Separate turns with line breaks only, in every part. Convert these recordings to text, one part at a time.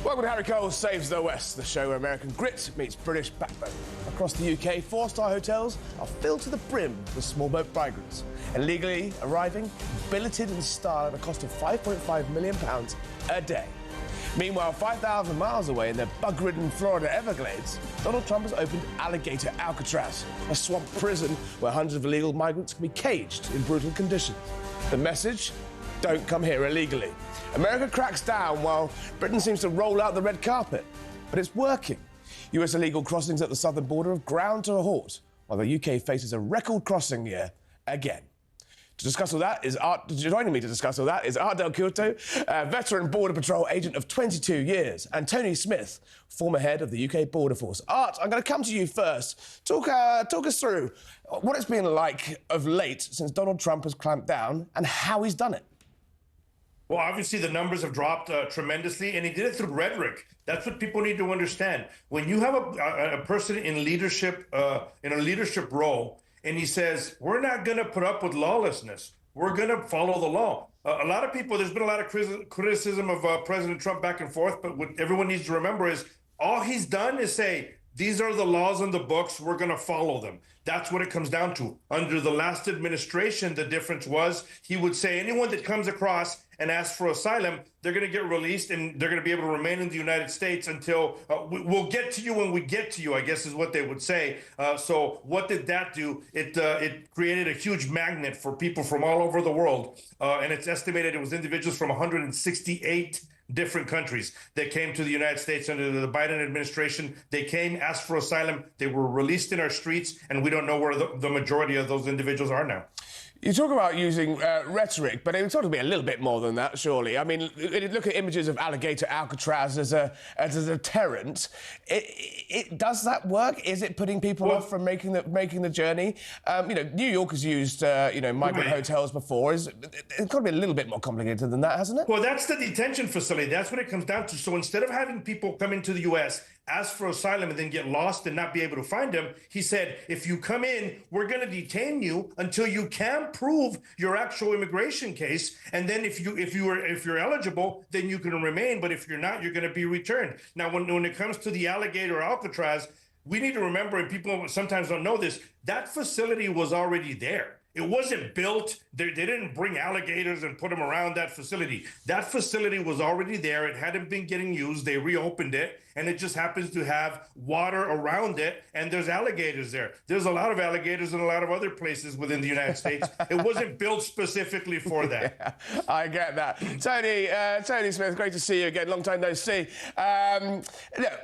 Welcome to Harry Cole Saves the West, the show where American grit meets British backbone. Across the UK, four-star hotels are filled to the brim with small boat migrants, illegally arriving, billeted in style at a cost of £5.5 million a day. Meanwhile, 5,000 miles away in the bug-ridden Florida Everglades, Donald Trump has opened Alligator Alcatraz, a swamp prison where hundreds of illegal migrants can be caged in brutal conditions. The message? Don't come here illegally. America cracks down while Britain seems to roll out the red carpet. But it's working. US illegal crossings at the southern border have ground to a halt, while the UK faces a record crossing year again. To discuss all that is joining me to discuss all that is Art Del Cueto, veteran Border Patrol agent of 22 years, and Tony Smith, former head of the UK Border Force. Art, I'm going to come to you first. Talk us through what it's been like of late since Donald Trump has clamped down and how he's done it.
Well, obviously, the numbers have dropped tremendously, and he did it through rhetoric. That's what people need to understand. When you have a person in leadership, in a leadership role, and he says, we're not going to put up with lawlessness. We're going to follow the law. A lot of people, there's been a lot of criticism of President Trump back and forth, but what everyone needs to remember is all he's done is say, these are the laws on the books, we're going to follow them. That's what it comes down to. Under the last administration, the difference was he would say anyone that comes across and asks for asylum, they're going to get released and they're going to be able to remain in the United States until we'll get to you when we get to you, I guess is what they would say. So what did that do? It created a huge magnet for people from all over the world. And it's estimated it was individuals from 168 different countries that came to the United States under the Biden administration. They came, asked for asylum, they were released in our streets, and we don't know where the majority of those individuals are now.
You talk about using rhetoric, but it's got to be a little bit more than that, surely. I mean, look at images of Alligator Alcatraz as a deterrent. Does that work? Is it putting people off from making the journey? New York has used migrant hotels before. It's got to be a little bit more complicated than that, hasn't it?
Well, that's the detention facility. That's what it comes down to. So instead of having people come into the U.S., ask for asylum and then get lost and not be able to find them, he said, if you come in, we're going to detain you until you can prove your actual immigration case. And then if you're eligible, then you can remain. But if you're not, you're going to be returned. Now, when it comes to the Alligator Alcatraz, we need to remember, and people sometimes don't know this, that facility was already there. It wasn't built. They didn't bring alligators and put them around that facility. That facility was already there. It hadn't been getting used. They reopened it, and it just happens to have water around it, and there's alligators there. There's a lot of alligators in a lot of other places within the United States. It wasn't built specifically for that.
Yeah, I get that. Tony Smith, great to see you again. Long time no see.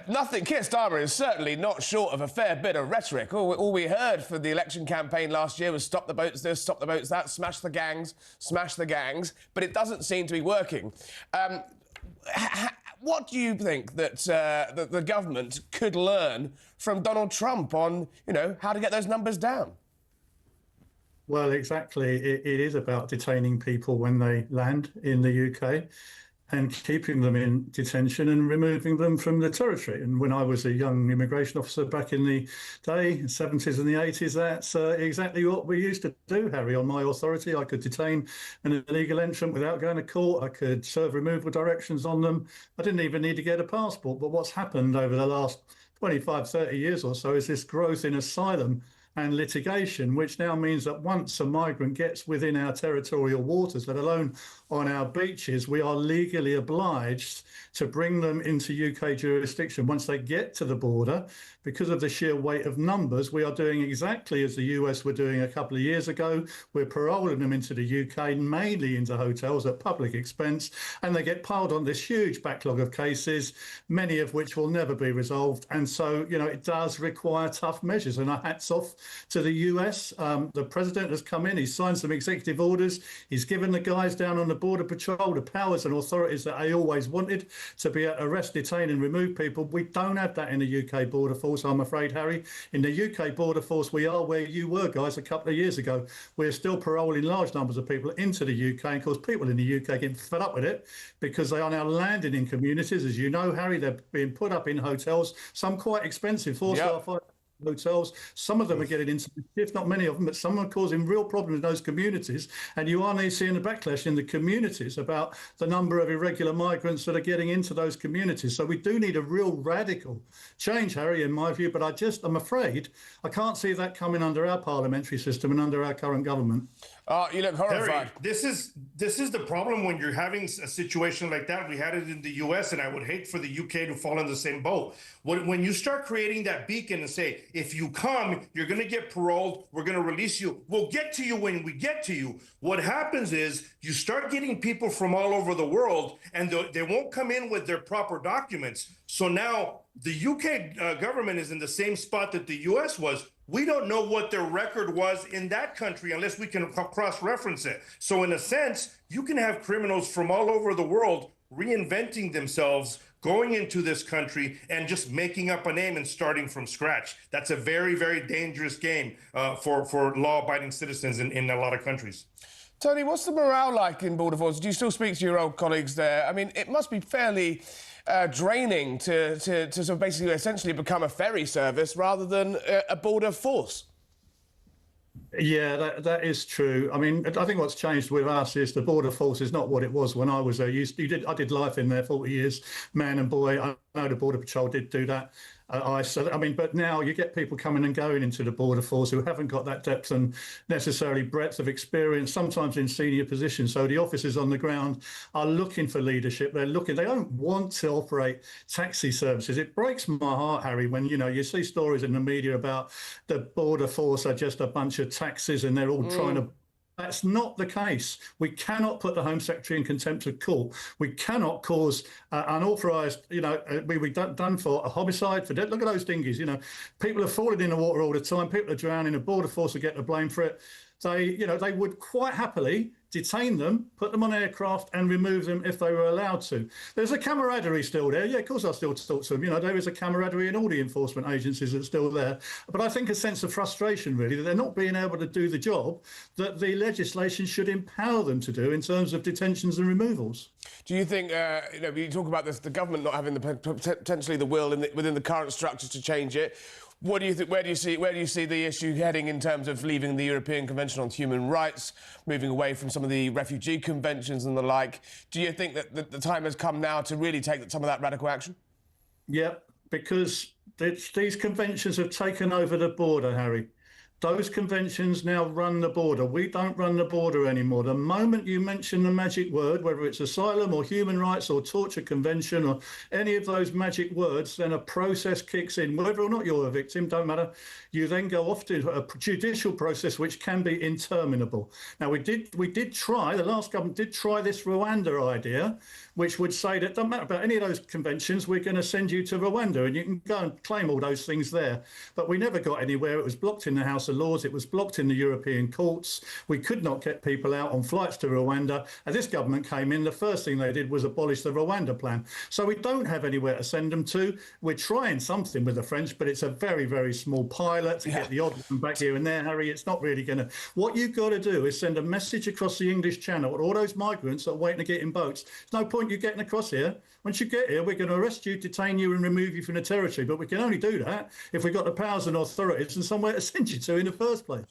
Nothing. Keir Starmer is certainly not short of a fair bit of rhetoric. All we heard for the election campaign last year was stop the boats this, stop the boats that, smash the gangs, but it doesn't seem to be working. What do you think that the government could learn from Donald Trump on, how to get those numbers down?
Well, exactly. It is about detaining people when they land in the UK and keeping them in detention and removing them from the territory. And when I was a young immigration officer back in the day, 70s and the 80s, that's exactly what we used to do, Harry. On my authority, I could detain an illegal entrant without going to court. I could serve removal directions on them. I didn't even need to get a passport. But what's happened over the last 25, 30 years or so is this growth in asylum and litigation, which now means that once a migrant gets within our territorial waters, let alone on our beaches, we are legally obliged to bring them into UK jurisdiction once they get to the border. Because of the sheer weight of numbers, we are doing exactly as the US were doing a couple of years ago. We're paroling them into the UK, mainly into hotels at public expense, and they get piled on this huge backlog of cases, many of which will never be resolved. And so, it does require tough measures. And our hats off to the US. The president has come in, he's signed some executive orders, he's given the guys down on the Border Patrol the powers and authorities that they always wanted to be able to arrest, detain and remove people. We don't have that in the UK Border Force, I'm afraid, Harry. In the UK Border Force, we are where you were, guys, a couple of years ago. We're still paroling large numbers of people into the UK. And of course, people in the UK getting fed up with it because they are now landing in communities. As you know, Harry, they're being put up in hotels, some quite expensive, 4-star, 5 hotels. Some of them are getting into, if not many of them, but some are causing real problems in those communities. And you are now seeing the backlash in the communities about the number of irregular migrants that are getting into those communities. So we do need a real radical change, Harry, in my view. But I'm afraid I can't see that coming under our parliamentary system and under our current government.
You look horrified.
Harry, this is the problem when you're having a situation like that. We had it in the U.S., and I would hate for the U.K. to fall in the same boat. When you start creating that beacon and say, if you come, you're going to get paroled, we're going to release you, we'll get to you when we get to you. What happens is you start getting people from all over the world, and they won't come in with their proper documents. So now the UK government is in the same spot that the US was. We don't know what their record was in that country unless we can cross-reference it. So in a sense, you can have criminals from all over the world reinventing themselves, going into this country and just making up a name and starting from scratch. That's a very, very dangerous game for law-abiding citizens in a lot of countries.
Tony, what's the morale like in border forces? Do you still speak to your old colleagues there? I mean, it must be fairly draining to sort of basically essentially become a ferry service rather than a border force.
Yeah, that is true. I mean, I think what's changed with us is the border force is not what it was when I was there. I did life in there 40 years, man and boy. I know the Border Patrol did do that. But now you get people coming and going into the border force who haven't got that depth and necessarily breadth of experience, sometimes in senior positions. So the officers on the ground are looking for leadership. They don't want to operate taxi services. It breaks my heart, Harry, when you see stories in the media about the border force are just a bunch of taxis and they're all trying to. That's not the case. We cannot put the Home Secretary in contempt of court. We cannot cause unauthorised, we done for a homicide, for death. Look at those dinghies, People are falling in the water all the time. People are drowning. The border force will get the blame for it. They would quite happily detain them, put them on aircraft and remove them if they were allowed to. There's a camaraderie still there. Yeah, of course I'll still talk to them. There is a camaraderie in all the enforcement agencies that's still there. But I think a sense of frustration, really, that they're not being able to do the job that the legislation should empower them to do in terms of detentions and removals.
Do you think, you talk about this, the government not having potentially the will within the current structures to change it? What do you think? Where do you see the issue heading in terms of leaving the European Convention on Human Rights, moving away from some of the refugee conventions and the like? Do you think that the time has come now to really take some of that radical action?
Yeah, because these conventions have taken over the border, Harry. Those conventions now run the border. We don't run the border anymore. The moment you mention the magic word, whether it's asylum or human rights or torture convention or any of those magic words, then a process kicks in. Whether or not you're a victim, don't matter. You then go off to a judicial process which can be interminable. Now, the last government did try this Rwanda idea, which would say that doesn't matter about any of those conventions, we're going to send you to Rwanda and you can go and claim all those things there. But we never got anywhere. It was blocked in the House of Lords. It was blocked in the European courts. We could not get people out on flights to Rwanda. And this government came in, the first thing they did was abolish the Rwanda plan. So we don't have anywhere to send them to. We're trying something with the French, but it's a very, very small pilot to get the odd one back here and there, Harry. It's not really going to... What you've got to do is send a message across the English Channel to all those migrants that are waiting to get in boats. There's no point you getting across here. Once you get here, we're going to arrest you, detain you and remove you from the territory. But we can only do that if we've got the powers and authorities and somewhere to send you to in the first place.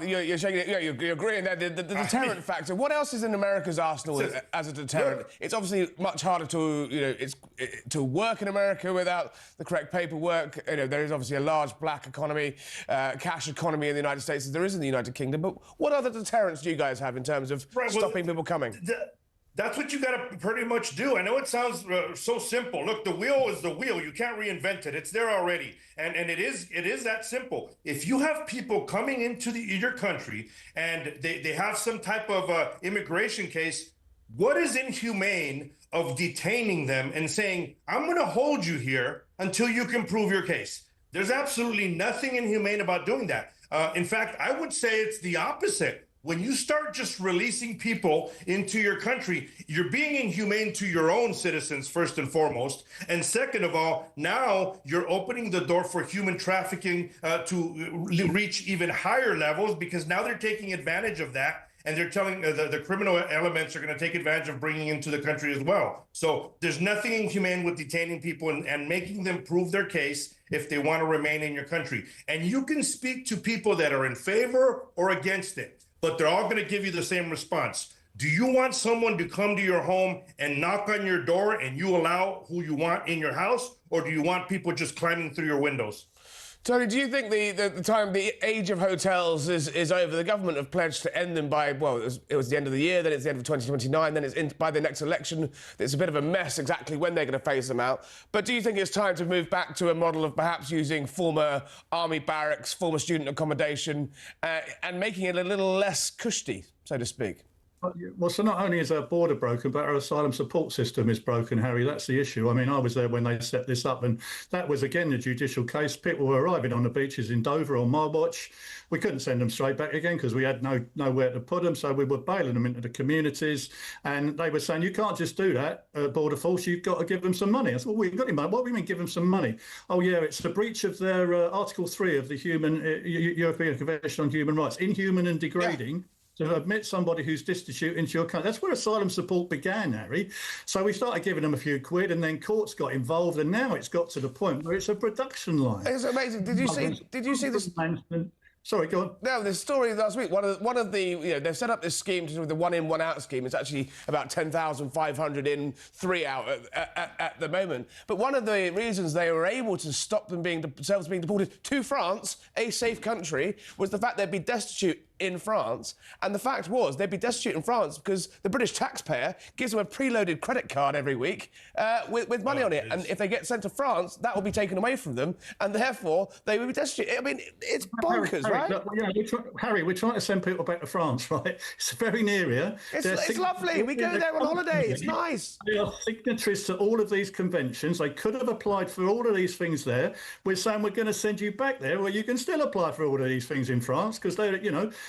You're shaking it. You're agreeing there. The deterrent factor. What else is in America's arsenal as a deterrent? It's obviously much harder to work in America without the correct paperwork. There is obviously a large black economy, cash economy in the United States as there is in the United Kingdom. But what other deterrents do you guys have in terms of stopping people coming?
That's what you got to pretty much do. I know it sounds so simple. Look, the wheel is the wheel. You can't reinvent it. It's there already. And it is that simple. If you have people coming into your country and they have some type of immigration case, what is inhumane of detaining them and saying, I'm going to hold you here until you can prove your case? There's absolutely nothing inhumane about doing that. In fact, I would say it's the opposite. When you start just releasing people into your country, you're being inhumane to your own citizens, first and foremost. And second of all, now you're opening the door for human trafficking to reach even higher levels, because now they're taking advantage of that. and they're telling the criminal elements are going to take advantage of bringing into the country as well. So there's nothing inhumane with detaining people and making them prove their case if they want to remain in your country. And you can speak to people that are in favor or against it, but they're all going to give you the same response. Do you want someone to come to your home and knock on your door and you allow who you want in your house, or do you want people just climbing through your windows?
Tony, do you think the age of hotels is over? The government have pledged to end them by, well, it was the end of the year, then it's the end of 2029, then it's by the next election. It's a bit of a mess exactly when they're going to phase them out. But do you think it's time to move back to a model of perhaps using former army barracks, former student accommodation, and making it a little less cushy, so to speak?
Well, so not only is our border broken, but our asylum support system is broken, Harry. That's the issue. I mean, I was there when they set this up, and that was, again, the judicial case. People were arriving on the beaches in Dover on my watch. We couldn't send them straight back again because we had nowhere to put them, so we were bailing them into the communities. And they were saying, you can't just do that, Border Force, you've got to give them some money. I said, well, we've got any money. What do you mean give them some money? Oh, yeah, it's a breach of their Article 3 of the European Convention on Human Rights, inhuman and degrading. Yeah. To admit somebody who's destitute into your country. That's where asylum support began, Harry. So we started giving them a few quid, and then courts got involved, and now it's got to the point where it's a production line.
It's amazing. Did you see this?
Sorry, go on.
No, the story last week, one of the they've set up this scheme to do with the 1 in, 1 out scheme. It's actually about 10,500 in, 3 out at the moment. But one of the reasons they were able to stop them themselves being deported to France, a safe country, was the fact they'd be destitute in France. And the fact was they'd be destitute in France because the British taxpayer gives them a preloaded credit card every week with money on it. And if they get sent to France, that will be taken away from them, and therefore they will be destitute. I mean, it's bonkers, right?
Look, yeah, Harry, we're trying to send people back to France, right? It's very near here.
It's lovely. We go there on holiday. It's nice.
They are signatories to all of these conventions. They could have applied for all of these things there. We're saying we're going to send you back there, where you can still apply for all of these things in France because they're,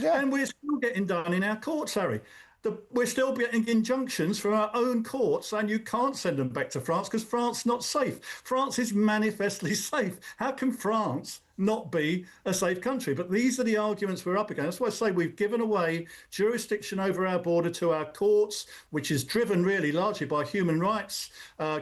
and we're still getting done in our courts, Harry. We're still getting injunctions from our own courts saying you can't send them back to France because France is not safe. France is manifestly safe. How can France not be a safe country? But these are the arguments we're up against. That's why I say we've given away jurisdiction over our border to our courts, which is driven really largely by human rights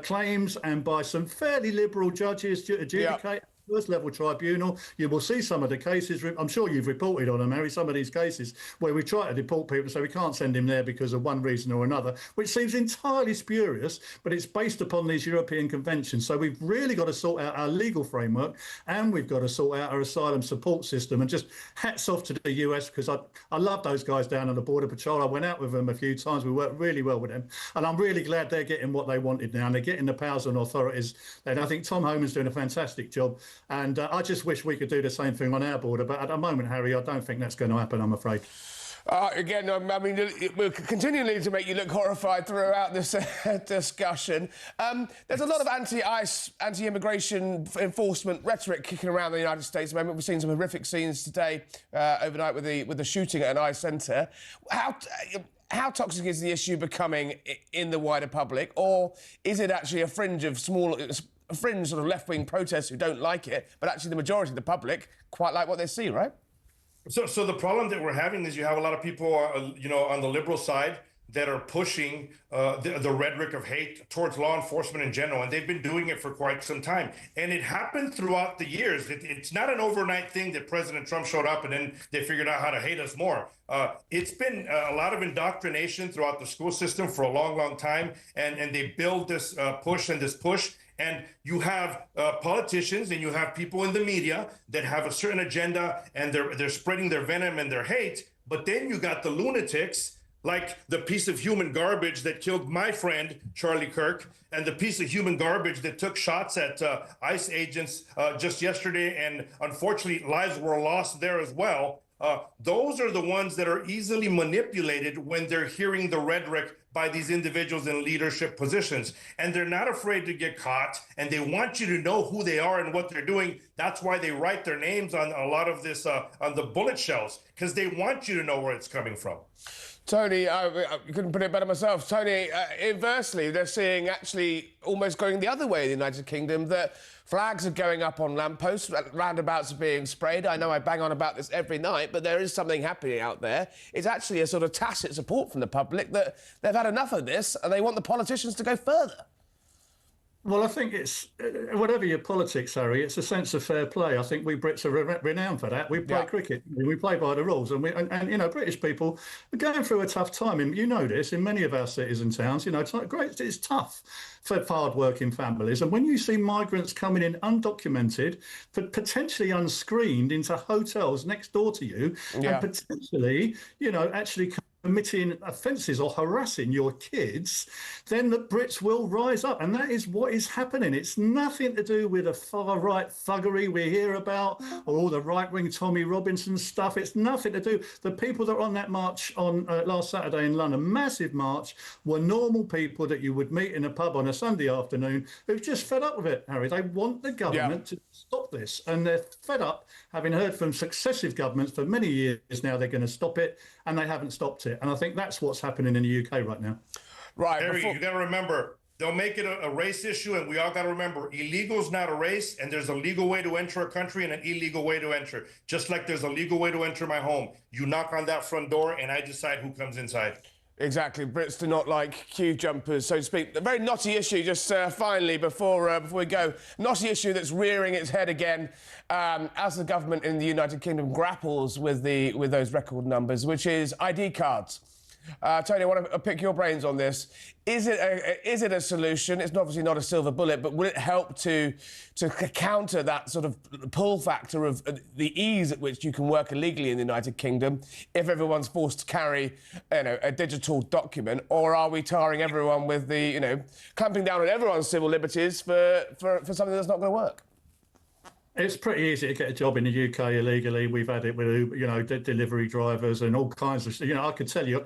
claims and by some fairly liberal judges adjudicate. First level tribunal. You will see some of the cases. I'm sure you've reported on them, Harry, some of these cases where we try to deport people, so we can't send him there because of one reason or another, which seems entirely spurious, but it's based upon these European conventions. So we've really got to sort out our legal framework, and we've got to sort out our asylum support system. And just hats off to the US, because I love those guys down on the Border Patrol. I went out with them a few times. We worked really well with them, and I'm really glad they're getting what they wanted now, and they're getting the powers and authorities. And I think Tom Homan's doing a fantastic job. And I just wish we could do the same thing on our border. But at the moment, Harry, I don't think that's going to happen, I'm afraid.
Again, I mean, we're continually to make you look horrified throughout this discussion. There's a lot of anti-ICE, anti-immigration enforcement rhetoric kicking around the United States at the moment. We've seen some horrific scenes today, overnight, with the shooting at an ICE centre. How toxic is the issue becoming in the wider public, or is it actually a fringe sort of left-wing protests who don't like it, but actually the majority of the public quite like what they see, right?
So the problem that we're having is you have a lot of people, on the liberal side that are pushing the rhetoric of hate towards law enforcement in general, and they've been doing it for quite some time. And it happened throughout the years. It's not an overnight thing that President Trump showed up and then they figured out how to hate us more. It's been a lot of indoctrination throughout the school system for a long, long time, and they build this push. And you have politicians and you have people in the media that have a certain agenda, and they're spreading their venom and their hate. But then you got the lunatics, like the piece of human garbage that killed my friend, Charlie Kirk, and the piece of human garbage that took shots at ICE agents just yesterday. And unfortunately, lives were lost there as well. Those are the ones that are easily manipulated when they're hearing the rhetoric by these individuals in leadership positions. And they're not afraid to get caught, and they want you to know who they are and what they're doing. That's why they write their names on a lot of this, on the bullet shells, because they want you to know where it's coming from.
Tony, I couldn't put it better myself. Tony, inversely, they're seeing actually almost going the other way in the United Kingdom, that flags are going up on lampposts, roundabouts are being sprayed. I know I bang on about this every night, but there is something happening out there. It's actually a sort of tacit support from the public that they've had enough of this and they want the politicians to go further.
Well, I think it's, whatever your politics, Harry, it's a sense of fair play. I think we Brits are renowned for that. We play cricket. We play by the rules. And you know, British people are going through a tough time. And you know this, in many of our cities and towns, you know, it's not great. It's tough for hard-working families. And when you see migrants coming in undocumented, potentially unscreened into hotels next door to you, and potentially, you know, actually committing offences or harassing your kids, then the Brits will rise up. And that is what is happening. It's nothing to do with the far-right thuggery we hear about or all the right-wing Tommy Robinson stuff. It's nothing to do. The people that were on that march on last Saturday in London, massive march, were normal people that you would meet in a pub on a Sunday afternoon who've just fed up with it, Harry. They want the government to stop this. And they're fed up, having heard from successive governments for many years now they're going to stop it, and they haven't stopped it. And I think that's what's happening in the UK right now.
Right. Harry, you got to remember, they'll make it a race issue, and we all got to remember, illegal is not a race, and there's a legal way to enter a country and an illegal way to enter. Just like there's a legal way to enter my home. You knock on that front door, and I decide who comes inside.
Exactly. Brits do not like queue jumpers, so to speak. A very knotty issue, just finally, before we go. Knotty issue that's rearing its head again as the government in the United Kingdom grapples with those record numbers, which is ID cards. Tony, I want to pick your brains on this. Is it a solution? It's obviously not a silver bullet, but will it help to counter that sort of pull factor of the ease at which you can work illegally in the United Kingdom if everyone's forced to carry, you know, a digital document? Or are we tarring everyone with the, you know, clamping down on everyone's civil liberties for something that's not going to work?
It's pretty easy to get a job in the UK illegally. We've had it with, you know, delivery drivers and all kinds of, you know, I could take you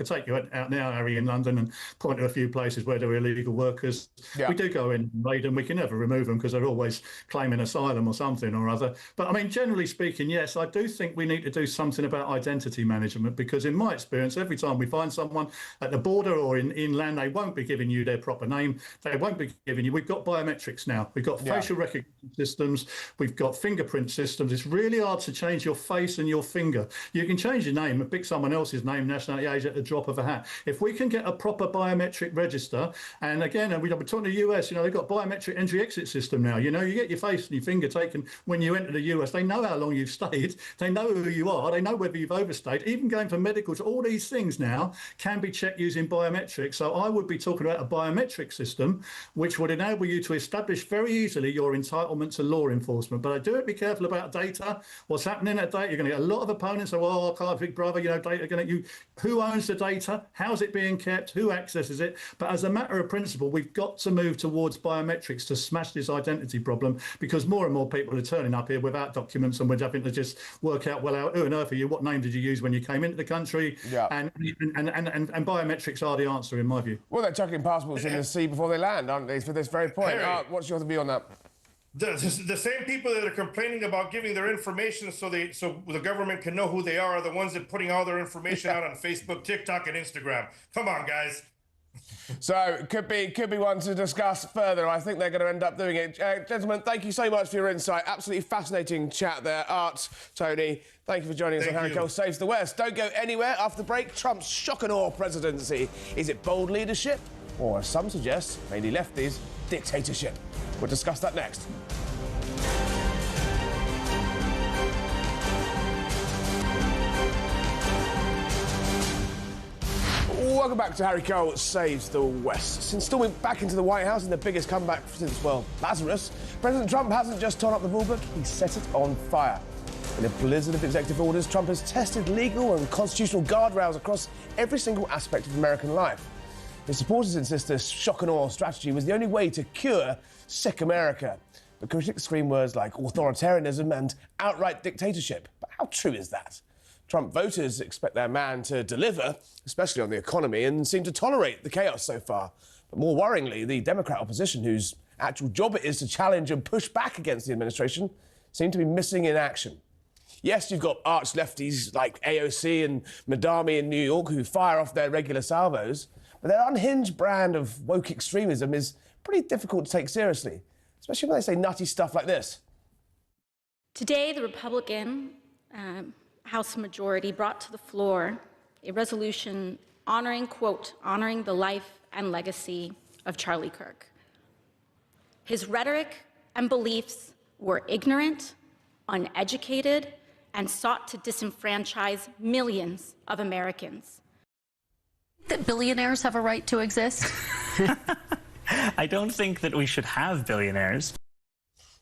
out now, Harry, in London and point to a few places where there are illegal workers. We do go in and raid them. We can never remove them because they're always claiming asylum or something or other. But I mean, generally speaking, yes, I do think we need to do something about identity management, because in my experience, every time we find someone at the border or inland, they won't be giving you their proper name. They won't be giving you, we've got biometrics now. We've got facial recognition systems. We've got fingerprint systems. It's really hard to change your face and your finger. You can change your name and pick someone else's name, nationality, age at the drop of a hat. If we can get a proper biometric register, and again, we're talking to the US, you know, they've got biometric entry-exit system now. You know, you get your face and your finger taken when you enter the US. They know how long you've stayed. They know who you are. They know whether you've overstayed. Even going for medicals, all these things now can be checked using biometrics. So I would be talking about a biometric system which would enable you to establish very easily your entitlement to law enforcement. But I do be careful about data. What's happening at data? You're going to get a lot of opponents. So, oh, I can't, Big Brother, you know, data going to you. Who owns the data? How's it being kept? Who accesses it? But as a matter of principle, we've got to move towards biometrics to smash this identity problem, because more and more people are turning up here without documents, and we're having to just work out, well, who on earth are you? What name did you use when you came into the country? And biometrics are the answer, in my view.
Well, they're chucking passports in the sea before they land, aren't they, for this very point? What's your view on that?
The same people that are complaining about giving their information so the government can know who they are the ones that are putting all their information out on Facebook, TikTok, and Instagram. Come on, guys.
So could be one to discuss further. I think they're going to end up doing it. Gentlemen, thank you so much for your insight. Absolutely fascinating chat there. Art, Tony, thank you for joining us on Harry Cole Saves the West. Don't go anywhere. After the break, Trump's shock and awe presidency. Is it bold leadership, or as some suggest, mainly lefties, dictatorship? We'll discuss that next. Welcome back to Harry Cole Saves the West. Since storming back into the White House in the biggest comeback since, well, Lazarus, President Trump hasn't just torn up the rule book, he's set it on fire. In a blizzard of executive orders, Trump has tested legal and constitutional guardrails across every single aspect of American life. His supporters insist this shock and awe strategy was the only way to cure sick America. But critics scream words like authoritarianism and outright dictatorship. But how true is that? Trump voters expect their man to deliver, especially on the economy, and seem to tolerate the chaos so far. But more worryingly, the Democrat opposition, whose actual job it is to challenge and push back against the administration, seem to be missing in action. Yes, you've got arch lefties like AOC and Madami in New York who fire off their regular salvos, but their unhinged brand of woke extremism is pretty difficult to take seriously, especially when they say nutty stuff like this.
Today, the Republican House majority brought to the floor a resolution honoring, quote, honoring the life and legacy of Charlie Kirk. His rhetoric and beliefs were ignorant, uneducated, and sought to disenfranchise millions of Americans.
That billionaires have a right to exist?
I don't think that we should have billionaires.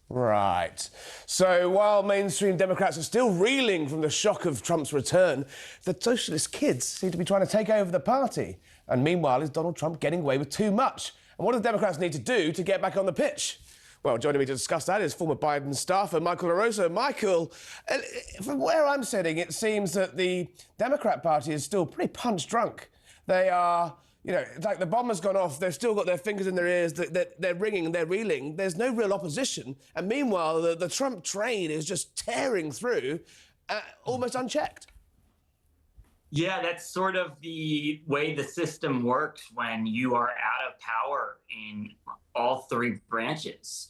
Right. So while mainstream Democrats are still reeling from the shock of Trump's return, the socialist kids seem to be trying to take over the party. And meanwhile, is Donald Trump getting away with too much? And what do the Democrats need to do to get back on the pitch? Well, joining me to discuss that is former Biden staffer Michael LaRosa. Michael, from where I'm sitting, it seems that the Democrat Party is still pretty punch drunk. They are, you know, it's like the bomb has gone off, they've still got their fingers in their ears, they're ringing, they're reeling. There's no real opposition. And meanwhile, the Trump train is just tearing through, almost unchecked.
Yeah, that's sort of the way the system works when you are out of power in all three branches.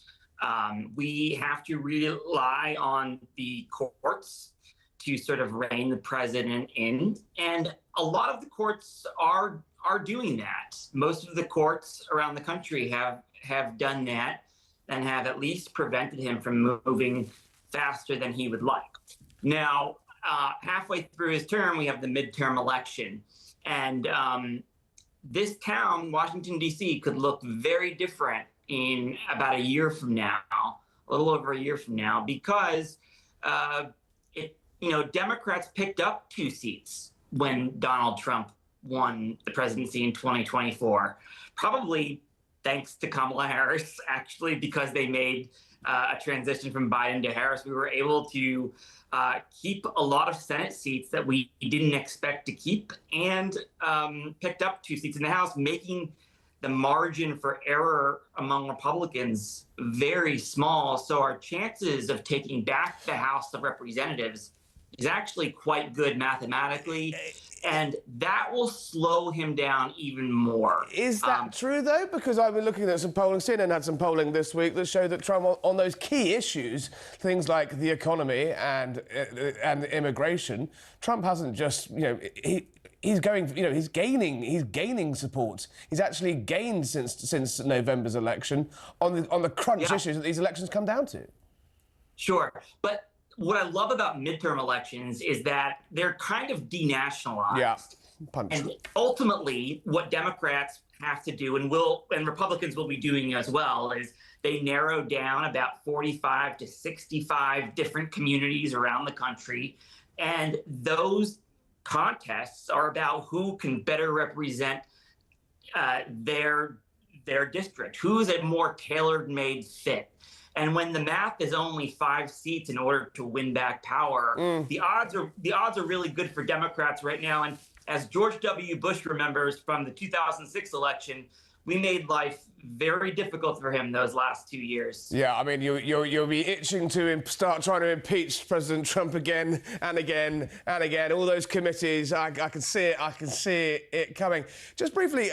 We have to rely on the courts to sort of rein the president in, and a lot of the courts are doing that. Most of the courts around the country have done that and have at least prevented him from moving faster than he would like. Now, halfway through his term, we have the midterm election, and this town, Washington, D.C., could look very different in about a year from now, a little over a year from now, because Democrats picked up 2 seats when Donald Trump won the presidency in 2024, probably thanks to Kamala Harris, actually, because they made a transition from Biden to Harris. We were able to keep a lot of Senate seats that we didn't expect to keep, and picked up 2 seats in the House, making the margin for error among Republicans very small. So our chances of taking back the House of Representatives is actually quite good mathematically, and that will slow him down even more.
Is that true, though? Because I've been looking at some polling. CNN had some polling this week that showed that Trump, on those key issues, things like the economy and immigration, Trump hasn't just, he's gaining support. He's actually gained since November's election on the crunch issues that these elections come down to.
Sure, but what I love about midterm elections is that they're kind of denationalized.
Yeah, punch.
And ultimately, what Democrats have to do, and Republicans will be doing as well, is they narrow down about 45 to 65 different communities around the country, and those contests are about who can better represent their district, who's a more tailor-made fit. And when the math is only 5 seats in order to win back power, the odds are really good for Democrats right now. And as George W. Bush remembers from the 2006 election, we made life very difficult for him those last 2 years.
Yeah, I mean, you'll be itching to start trying to impeach President Trump again and again and again. All those committees, I can see it. I can see it coming. Just briefly,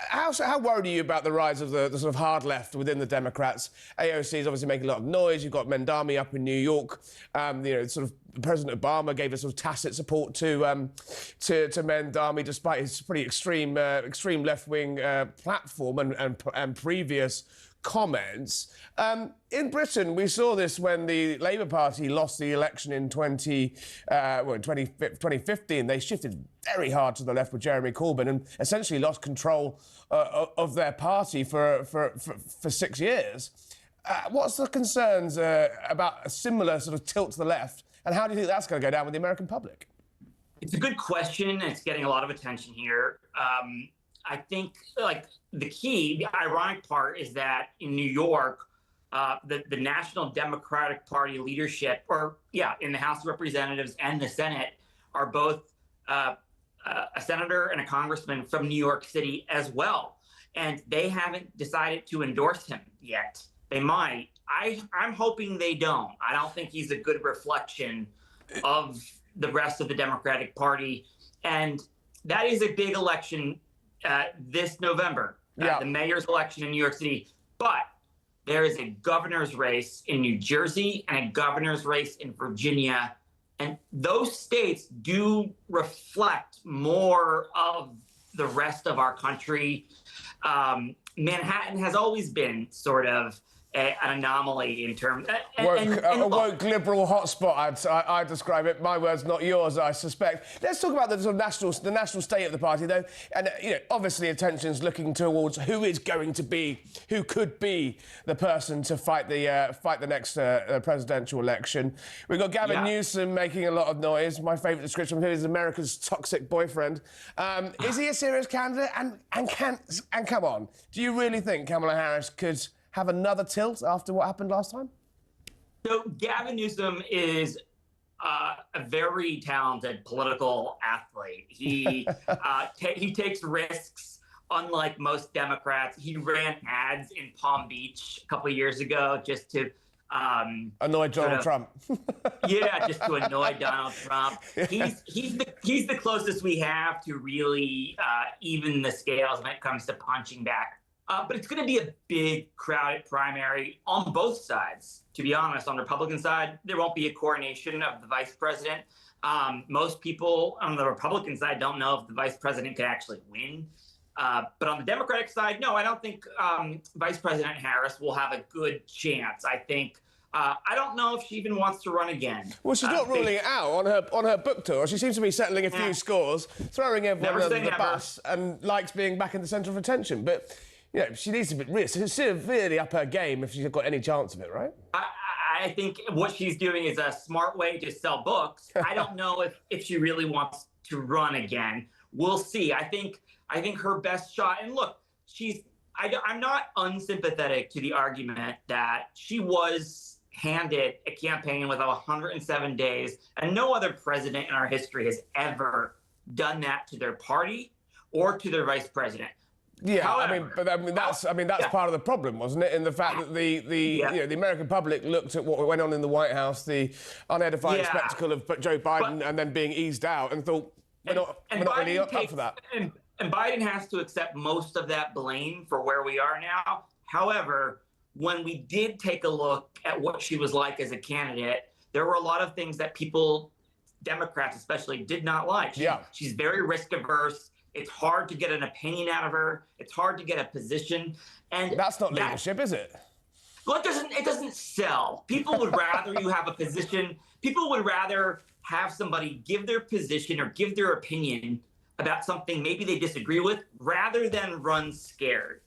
how worried are you about the rise of the sort of hard left within the Democrats? AOC is obviously making a lot of noise. You've got Madami up in New York. Sort of President Obama gave a sort of tacit support to Madami, despite his pretty extreme left-wing platform and previous comments. In Britain, we saw this when the Labour Party lost the election in 2015. They shifted very hard to the left with Jeremy Corbyn and essentially lost control of their party for 6 years. What's the concerns about a similar sort of tilt to the left, and how do you think that's going to go down with the American public?
It's a good question, and it's getting a lot of attention here. I think, the ironic part is that in New York, the National Democratic Party leadership, in the House of Representatives and the Senate, are both a senator and a congressman from New York City as well. And they haven't decided to endorse him yet. They might. I'm hoping they don't. I don't think he's a good reflection of the rest of the Democratic Party. And that is a big election this November, the mayor's election in New York City. But there is a governor's race in New Jersey and a governor's race in Virginia. And those states do reflect more of the rest of our country. Manhattan has always been sort of an anomaly in terms
a woke liberal hotspot. I'd describe it. My words, not yours, I suspect. Let's talk about the sort of national state of the party, though. And obviously, attention's looking towards who could be the person to fight the next presidential election. We've got Gavin Newsom making a lot of noise. My favourite description of him is America's toxic boyfriend. Is he a serious candidate? And come on, do you really think Kamala Harris could have another tilt after what happened last time?
So Gavin Newsom is a very talented political athlete. He he takes risks, unlike most Democrats. He ran ads in Palm Beach a couple of years ago just to
annoy Donald Trump.
Just to annoy Donald Trump. He's the closest we have to really even the scales when it comes to punching back. But it's going to be a big, crowded primary on both sides. To be honest, on the Republican side, there won't be a coronation of the vice president. Most people on the Republican side don't know if the vice president could actually win. But on the Democratic side, no, I don't think Vice President Harris will have a good chance. I think I don't know if she even wants to run again. Well,
she's not ruling it out on her book tour. She seems to be settling a few scores, throwing everyone under the bus, and likes being back in the centre of attention. But she needs to be severely up her game if she's got any chance of it, right?
I think what she's doing is a smart way to sell books. I don't know if she really wants to run again. We'll see. I think her best shot, and look, I'm not unsympathetic to the argument that she was handed a campaign with 107 days, and no other president in our history has ever done that to their party or to their vice president.
Yeah, however, that's part of the problem, wasn't it? In the fact that the American public looked at what went on in the White House, the unedifying spectacle of Joe Biden, and then being eased out, and thought we're not really up for that.
And Biden has to accept most of that blame for where we are now. However, when we did take a look at what she was like as a candidate, there were a lot of things that people, Democrats especially, did not like. She's very risk averse. It's hard to get an opinion out of her. It's hard to get a position. And
that's not leadership, is it?
Well, it doesn't sell. People would rather you have a position. People would rather have somebody give their position or give their opinion about something maybe they disagree with, rather than run scared.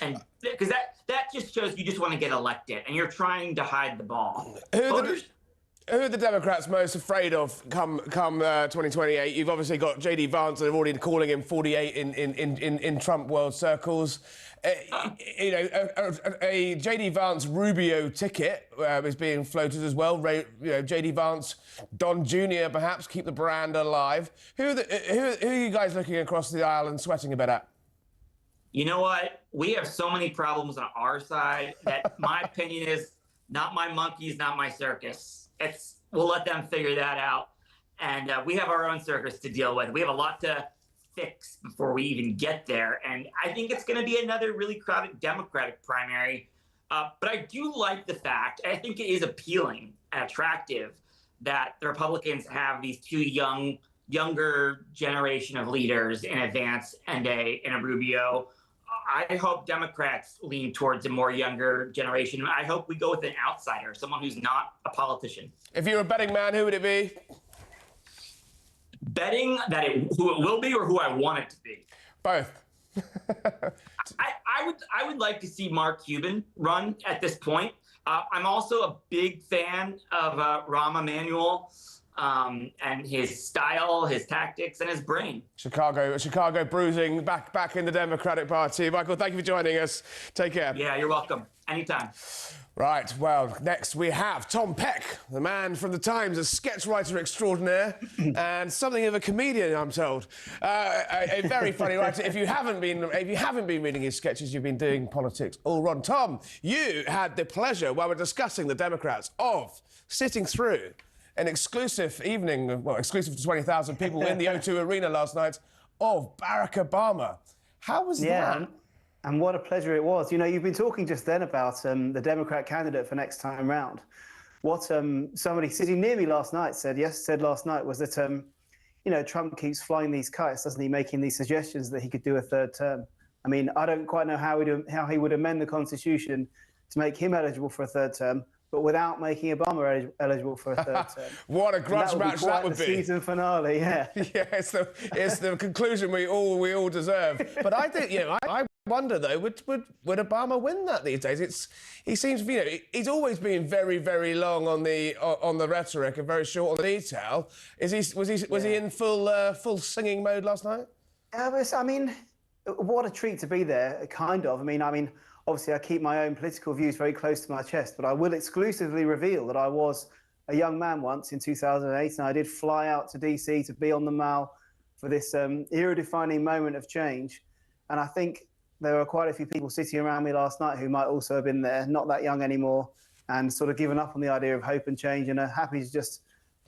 And because that just shows you just want to get elected and you're trying to hide the ball.
Who are the Democrats most afraid of come 2028? You've obviously got J.D. Vance, and they're already calling him 48 in Trump world circles. A J.D. Vance Rubio ticket is being floated as well. J.D. Vance, Don Jr. perhaps, keep the brand alive. Who are you guys looking across the aisle and sweating a bit at?
You know what? We have so many problems on our side that my opinion is not my monkeys, not my circus. We'll let them figure that out. And we have our own circus to deal with. We have a lot to fix before we even get there. And I think it's going to be another really crowded Democratic primary. But I do like the fact, I think it is appealing and attractive that the Republicans have these two younger generation of leaders in Vance and a Rubio. I hope Democrats lean towards a more younger generation. I hope we go with an outsider, someone who's not a politician.
If you're a betting man, who would it be?
Betting that who it will be or who I want it to be?
Both.
I would like to see Mark Cuban run at this point. I'm also a big fan of Rahm Emanuel. And his style, his tactics, and his brain.
Chicago bruising back in the Democratic Party. Michael, thank you for joining us. Take care.
Yeah, you're welcome. Anytime.
Right, well, next we have Tom Peck, the man from the Times, a sketchwriter extraordinaire and something of a comedian, I'm told. A very funny writer. If you haven't been reading his sketches, you've been doing politics all wrong. Tom, you had the pleasure, while we're discussing the Democrats, of sitting through an exclusive evening, well, exclusive to 20,000 people in the O2 Arena last night, of Barack Obama. How was that?
And what a pleasure it was. You know, you've been talking just then about the Democrat candidate for next time round. What somebody sitting near me last night said last night was that, you know, Trump keeps flying these kites, doesn't he, making these suggestions that he could do a third term. I mean, I don't quite know how he would amend the Constitution to make him eligible for a third term, but without making Obama eligible for a third term.
What a grudge match that would be.
Season finale, yeah.
Yeah, it's the conclusion we all deserve. But I think, you know, I wonder though, would Obama win that these days? He seems, you know, he's always been very, very long on the rhetoric and very short on the detail. Was he in full singing mode last night?
I mean, what a treat to be there, kind of. I mean, obviously, I keep my own political views very close to my chest, but I will exclusively reveal that I was a young man once in 2008, and I did fly out to DC to be on the Mall for this era-defining moment of change. And I think there were quite a few people sitting around me last night who might also have been there, not that young anymore, and sort of given up on the idea of hope and change and are happy to just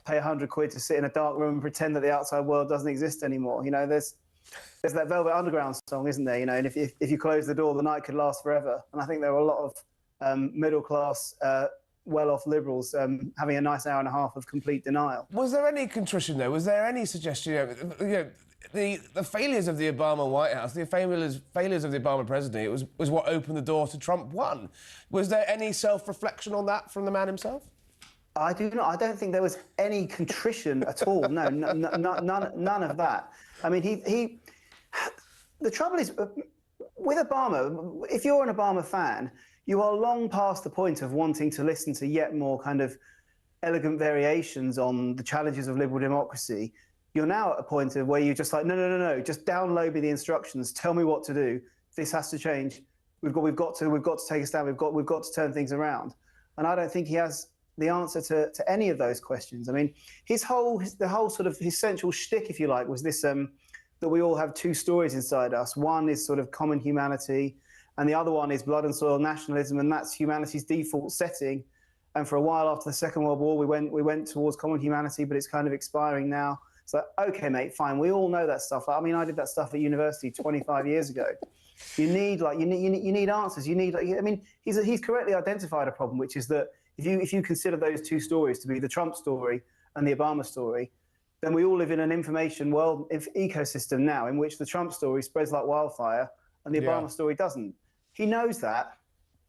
pay £100 to sit in a dark room and pretend that the outside world doesn't exist anymore. You know, there's that Velvet Underground song, isn't there? You know, and if you close the door, the night could last forever. And I think there were a lot of middle-class, well-off liberals having a nice hour and a half of complete denial.
Was there any contrition, though? Was there any suggestion, you know, the failures of the Obama White House, the failures of the Obama presidency, was what opened the door to Trump won. Was there any self-reflection on that from the man himself?
I don't think there was any contrition at all. No, none of that. I mean, the trouble is, with Obama, if you're an Obama fan, you are long past the point of wanting to listen to yet more kind of elegant variations on the challenges of liberal democracy. You're now at a point of where you're just like, no, just download me the instructions, tell me what to do. This has to change. We've got to take a stand. We've got to turn things around. And I don't think he has the answer to any of those questions. I mean, the whole sort of his central shtick, if you like, was this that we all have two stories inside us. One is sort of common humanity, and the other one is blood and soil nationalism, and that's humanity's default setting. And for a while after the Second World War, we went towards common humanity, but it's kind of expiring now. It's like, okay, mate, fine. We all know that stuff. I mean, I did that stuff at university 25 years ago. You need answers. You need, I mean, he's correctly identified a problem, which is that if you consider those two stories to be the Trump story and the Obama story, then we all live in an information world ecosystem now in which the Trump story spreads like wildfire and the Obama story doesn't. He knows that.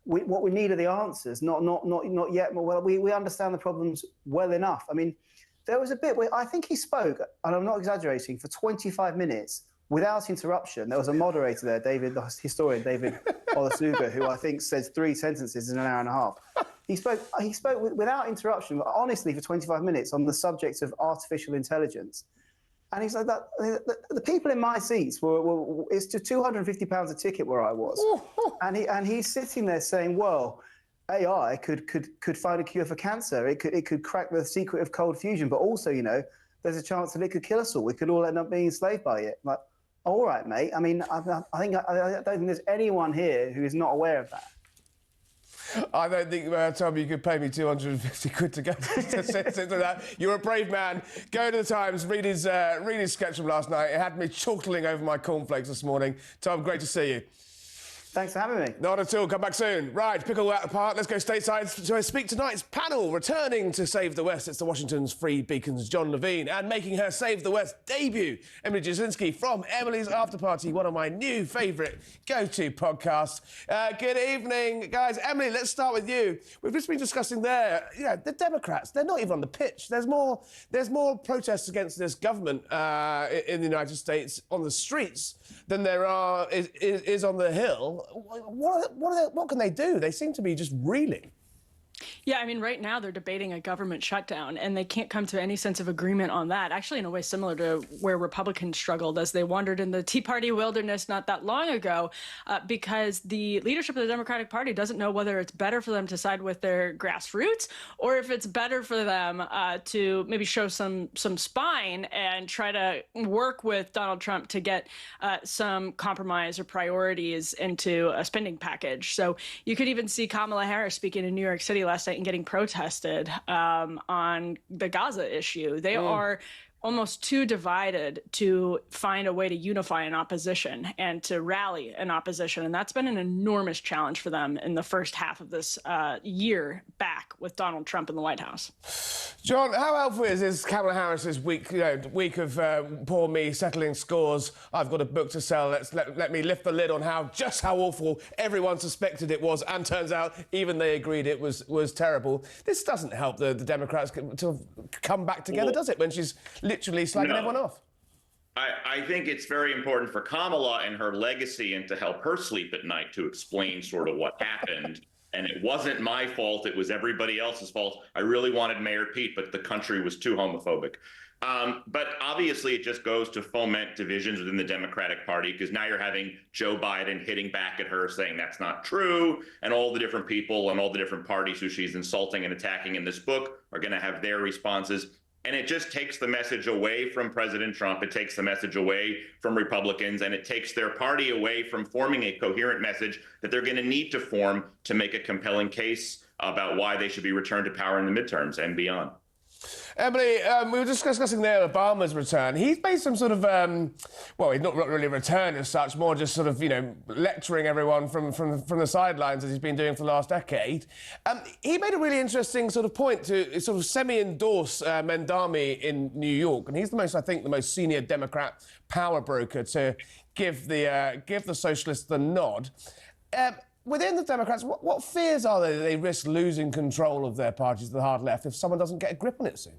What we need are the answers, not yet. Well, we understand the problems well enough. I mean, there was a bit where I think he spoke, and I'm not exaggerating, for 25 minutes without interruption. There was a moderator there, the historian David Olasuga, who I think says 3 sentences in an hour and a half. He spoke without interruption, honestly, for 25 minutes on the subject of artificial intelligence. And he's like, the people in my seats it's to £250 a ticket where I was. and he's sitting there saying, well, AI could find a cure for cancer. It could crack the secret of cold fusion, but also, you know, there's a chance that it could kill us all. We could all end up being enslaved by it. Like, all right, mate. I mean, I don't think there's anyone here who is not aware of that.
I don't think, Tom, you could pay me £250 to go to sit into that. You're a brave man. Go to the Times, read his sketch from last night. It had me chortling over my cornflakes this morning. Tom, great to see you.
Thanks for having me.
Not at all. Come back soon. Right, pick all that apart. Let's go stateside to speak tonight's panel. Returning to Save the West, it's the Washington's Free Beacon's John Levine, and making her Save the West debut, Emily Jasinski from Emily's After Party, one of my new favourite go-to podcasts. Good evening, guys. Emily, let's start with you. We've just been discussing there, you know, the Democrats, they're not even on the pitch. There's more protests against this government in the United States on the streets than there is on the Hill. What can they do? They seem to be just reeling.
Yeah, I mean, right now they're debating a government shutdown, and they can't come to any sense of agreement on that. Actually, in a way similar to where Republicans struggled as they wandered in the Tea Party wilderness not that long ago, because the leadership of the Democratic Party doesn't know whether it's better for them to side with their grassroots or if it's better for them to maybe show some spine and try to work with Donald Trump to get some compromise or priorities into a spending package. So you could even see Kamala Harris speaking in New York City last night and getting protested on the Gaza issue. They are almost too divided to find a way to unify an opposition and to rally an opposition. And that's been an enormous challenge for them in the first half of this year back with Donald Trump in the White House.
John, how helpful is Kamala Harris's week of poor me settling scores? I've got a book to sell. Let me lift the lid on how awful everyone suspected it was, and turns out even they agreed it was terrible. This doesn't help the Democrats to come back together, does it? When she's literally slagging everyone off.
I think it's very important for Kamala and her legacy and to help her sleep at night to explain sort of what happened. And it wasn't my fault. It was everybody else's fault. I really wanted Mayor Pete, but the country was too homophobic. But obviously, it just goes to foment divisions within the Democratic Party, because now you're having Joe Biden hitting back at her saying that's not true. And all the different people and all the different parties who she's insulting and attacking in this book are going to have their responses. And it just takes the message away from President Trump. It takes the message away from Republicans, and it takes their party away from forming a coherent message that they're going to need to form to make a compelling case about why they should be returned to power in the midterms and beyond.
Emily, we were just discussing there Obama's return. He's made some sort of, well, he's not really a return as such, more just sort of, lecturing everyone from the sidelines as he's been doing for the last decade. He made a really interesting sort of point to sort of semi-endorse Mendami in New York, and he's the most senior Democrat power broker to give the socialists the nod. Within the Democrats, what fears are there that they risk losing control of their parties to the hard left if someone doesn't get a grip on it soon?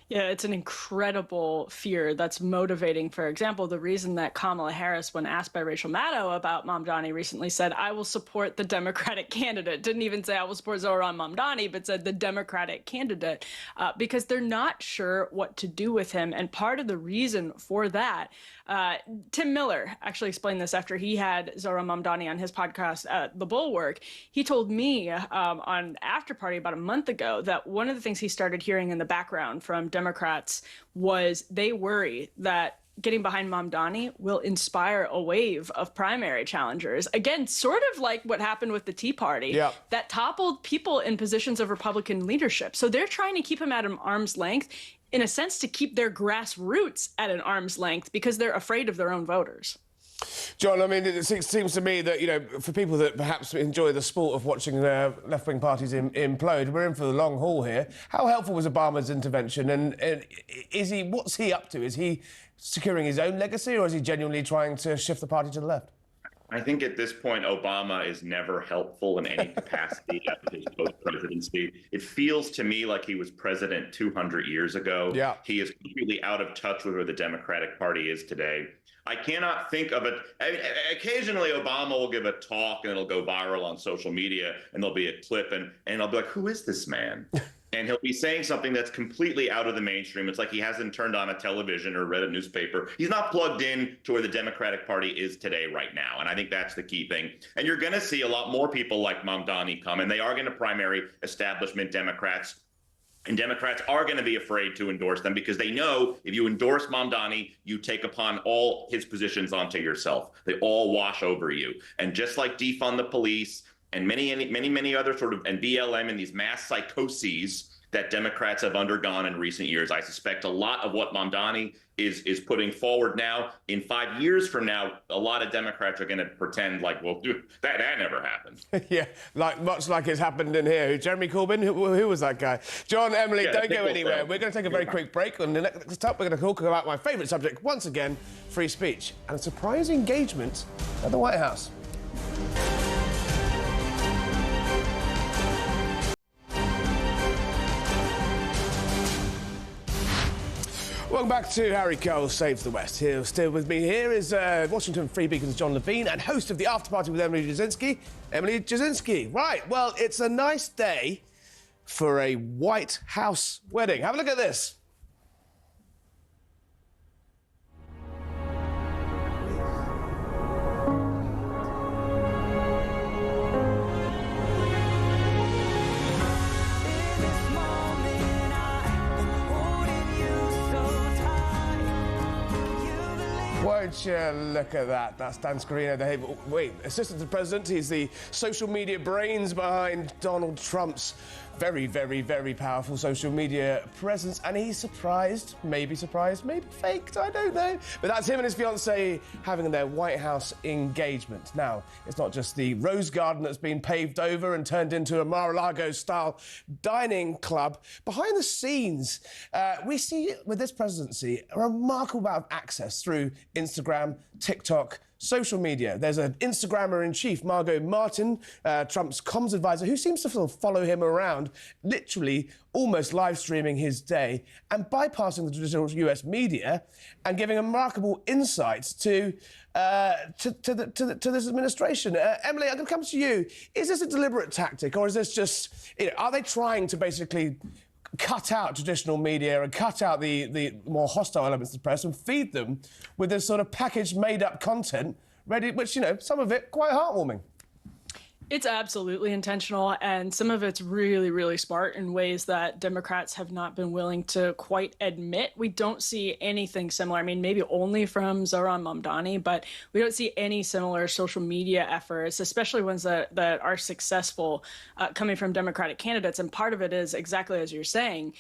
Yeah, it's an incredible fear that's motivating. For example, the reason that Kamala Harris, when asked by Rachel Maddow about Mamdani recently, said, I will support the Democratic candidate. Didn't even say I will support Zohran Mamdani, but said the Democratic candidate, because they're not sure what to do with him. And part of the reason for that, Tim Miller actually explained this after he had Zohran Mamdani on his podcast, The Bulwark. He told me on After Party about a month ago that one of the things he started hearing in the background from Democrats was they worry that getting behind Mamdani will inspire a wave of primary challengers. Again, sort of like what happened with the Tea Party, that toppled people in positions of Republican leadership. So they're trying to keep him at an arm's length, in a sense, to keep their grassroots at an arm's length because they're afraid of their own voters.
John, I mean, it seems to me that, for people that perhaps enjoy the sport of watching left-wing parties implode, we're in for the long haul here. How helpful was Obama's intervention, and what's he up to? Is he securing his own legacy, or is he genuinely trying to shift the party to the left?
I think at this point, Obama is never helpful in any capacity after his post-presidency. It feels to me like he was president 200 years ago. Yeah. He is completely out of touch with where the Democratic Party is today. I cannot think of it. Occasionally, Obama will give a talk and it'll go viral on social media, and there'll be a clip, and I'll be like, who is this man? And he'll be saying something that's completely out of the mainstream. It's like he hasn't turned on a television or read a newspaper. He's not plugged in to where the Democratic Party is today right now. And I think that's the key thing. And you're going to see a lot more people like Mamdani come, and they are going to primary establishment Democrats. And Democrats are going to be afraid to endorse them because they know if you endorse Mamdani, you take upon all his positions onto yourself. They all wash over you. And just like defund the police and many other sort of, and BLM and these mass psychoses that Democrats have undergone in recent years, I suspect a lot of what Mamdani is putting forward now, in 5 years from now, a lot of Democrats are going to pretend like, well, that never happened.
Yeah, much like it's happened in here. Jeremy Corbyn, who was that guy? John, Emily, don't go anywhere. We're going to take a very quick break. And next up, we're going to talk about my favourite subject, once again, free speech, and a surprise engagement at the White House. Welcome back to Harry Cole Saves the West. Here, still with me here is Washington Free Beacon's John Levine and host of the After Party with Emily Jasinski. Emily Jasinski. Right, well, it's a nice day for a White House wedding. Have a look at this. Won't you look at that? That's Dan Scarino, assistant to the president. He's the social media brains behind Donald Trump's very, very, very powerful social media presence, and he's surprised, maybe faked, I don't know. But that's him and his fiancée having their White House engagement. Now, it's not just the Rose Garden that's been paved over and turned into a Mar-a-Lago-style dining club. Behind the scenes, we see, with this presidency, a remarkable amount of access through Instagram, TikTok, social media. There's an Instagrammer-in-chief, Margot Martin, Trump's comms advisor, who seems to sort of follow him around, literally almost live streaming his day and bypassing the traditional US media and giving remarkable insights to this administration. Emily, I'm going to come to you. Is this a deliberate tactic, or is this just, are they trying to basically cut out traditional media and cut out the more hostile elements of the press and feed them with this sort of packaged, made-up content, ready, which, some of it quite heartwarming?
It's absolutely intentional, and some of it's really, really smart in ways that Democrats have not been willing to quite admit. We don't see anything similar. I mean, maybe only from Zohran Mamdani, but we don't see any similar social media efforts, especially ones that are successful coming from Democratic candidates. And part of it is exactly as you're saying.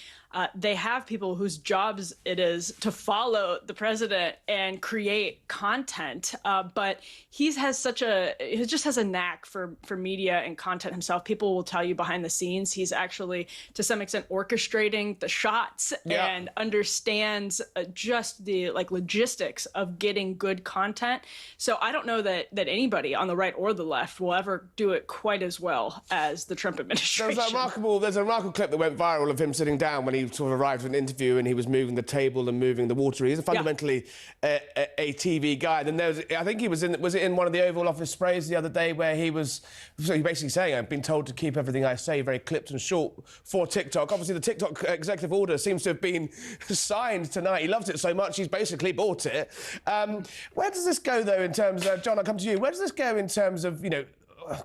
They have people whose jobs it is to follow the president and create content, but he just has a knack for media and content himself. People will tell you behind the scenes he's actually to some extent orchestrating the shots and understands just the logistics of getting good content. So I don't know that anybody on the right or the left will ever do it quite as well as the Trump administration.
There's a remarkable clip that went viral of him sitting down when he sort of arrived at an interview and he was moving the table and moving the water. He's fundamentally a TV guy. And I think he was in one of the Oval Office sprays the other day where he was basically saying, I've been told to keep everything I say very clipped and short for TikTok. Obviously, the TikTok executive order seems to have been signed tonight. He loves it so much, he's basically bought it. Where does this go, though, in terms of, John, I'll come to you. Where does this go in terms of,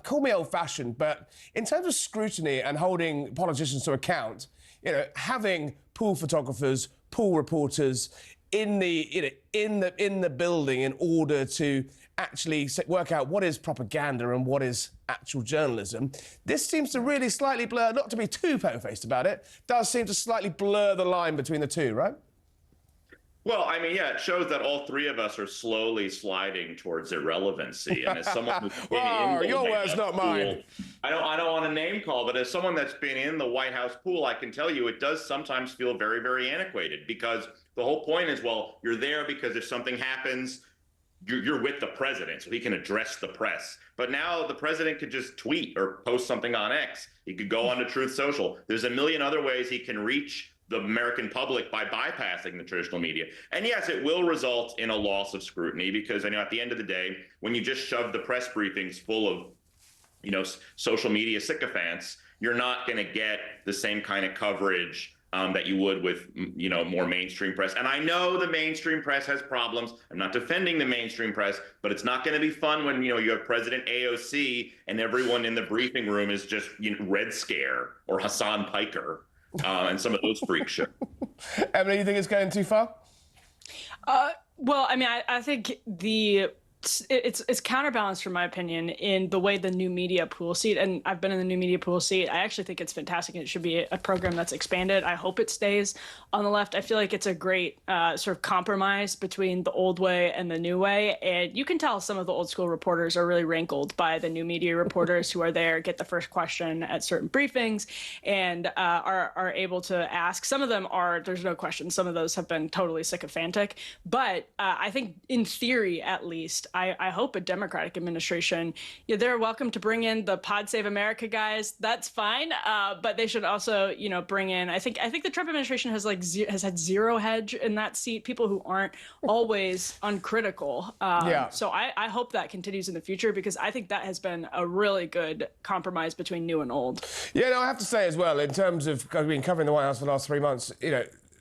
call me old-fashioned, but in terms of scrutiny and holding politicians to account, having pool photographers, pool reporters in the building in order to actually work out what is propaganda and what is actual journalism. This seems to really slightly blur, not to be too po-faced about it, does seem to slightly blur the line between the two, right?
Well, I mean, yeah, it shows that all three of us are slowly sliding towards irrelevancy. And as someone who's been in the
your
White
words,
House
not mine.
pool, I don't want to name call, but as someone that's been in the White House pool, I can tell you it does sometimes feel very, very antiquated, because the whole point is, well, you're there because if something happens, you're with the president, so he can address the press. But now the president could just tweet or post something on X. He could go on to Truth Social. There's a million other ways he can reach the American public by bypassing the traditional media. And yes, it will result in a loss of scrutiny, because at the end of the day, when you just shove the press briefings full of social media sycophants, you're not going to get the same kind of coverage that you would with more mainstream press. And I know the mainstream press has problems. I'm not defending the mainstream press, but it's not going to be fun when you have President AOC and everyone in the briefing room is just Red Scare or Hassan Piker. And some of those freak shows.
Emily, you think it's going too far?
Well, I mean, I think it's counterbalanced, from my opinion, in the way the new media pool seat, and I've been in the new media pool seat. I actually think it's fantastic, and it should be a program that's expanded. I hope it stays on the left. I feel like it's a great sort of compromise between the old way and the new way. And you can tell some of the old school reporters are really rankled by the new media reporters who are there, get the first question at certain briefings, and are able to ask. Some of them are, there's no question, some of those have been totally sycophantic. But I think in theory, at least, I hope a Democratic administration, they're welcome to bring in the Pod Save America guys. That's fine, but they should also, bring in. I think the Trump administration has had zero hedge in that seat. People who aren't always uncritical. So I hope that continues in the future, because I think that has been a really good compromise between new and old.
Yeah, no, I have to say as well, in terms of, I've been covering the White House for the last 3 months,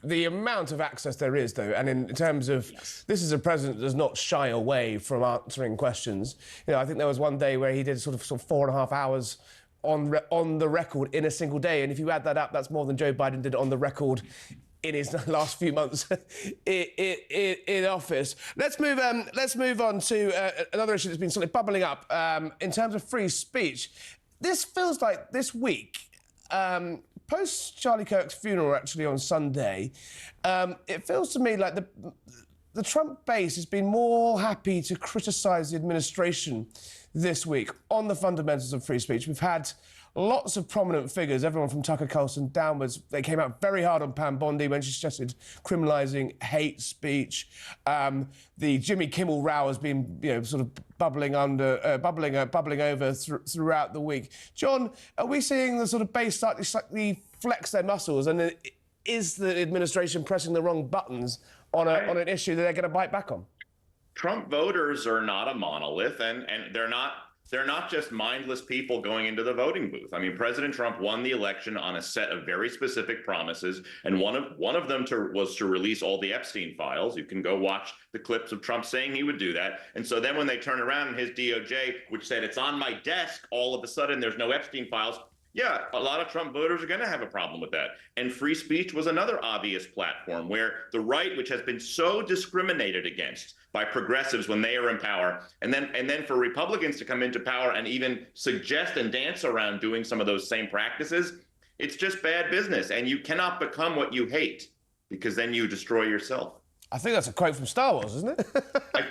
the amount of access there is, though, and in terms of, this is a president that does not shy away from answering questions. I think there was one day where he did sort of 4.5 hours on the record in a single day, and if you add that up, that's more than Joe Biden did on the record in his last few months in office. Let's move on to another issue that's been sort of bubbling up in terms of free speech. This feels like this week post Charlie Kirk's funeral, actually, on Sunday, it feels to me like the Trump base has been more happy to criticise the administration this week on the fundamentals of free speech. We've had lots of prominent figures, everyone from Tucker Carlson downwards. They came out very hard on Pam Bondi when she suggested criminalising hate speech. The Jimmy Kimmel row has been, sort of bubbling over throughout the week. John, are we seeing the sort of base slightly flex their muscles, and is the administration pressing the wrong buttons on an issue that they're going to bite back on?
Trump voters are not a monolith, and they're not just mindless people going into the voting booth. I mean, President Trump won the election on a set of very specific promises, and one of them was to release all the Epstein files. You can go watch the clips of Trump saying he would do that. And so then when they turn around and his DOJ, which said it's on my desk, all of a sudden there's no Epstein files. Yeah, a lot of Trump voters are going to have a problem with that. And free speech was another obvious platform where the right, which has been so discriminated against by progressives when they are in power, and then for Republicans to come into power and even suggest and dance around doing some of those same practices, it's just bad business. And you cannot become what you hate, because then you destroy yourself.
I think that's a quote from Star Wars, isn't it?
I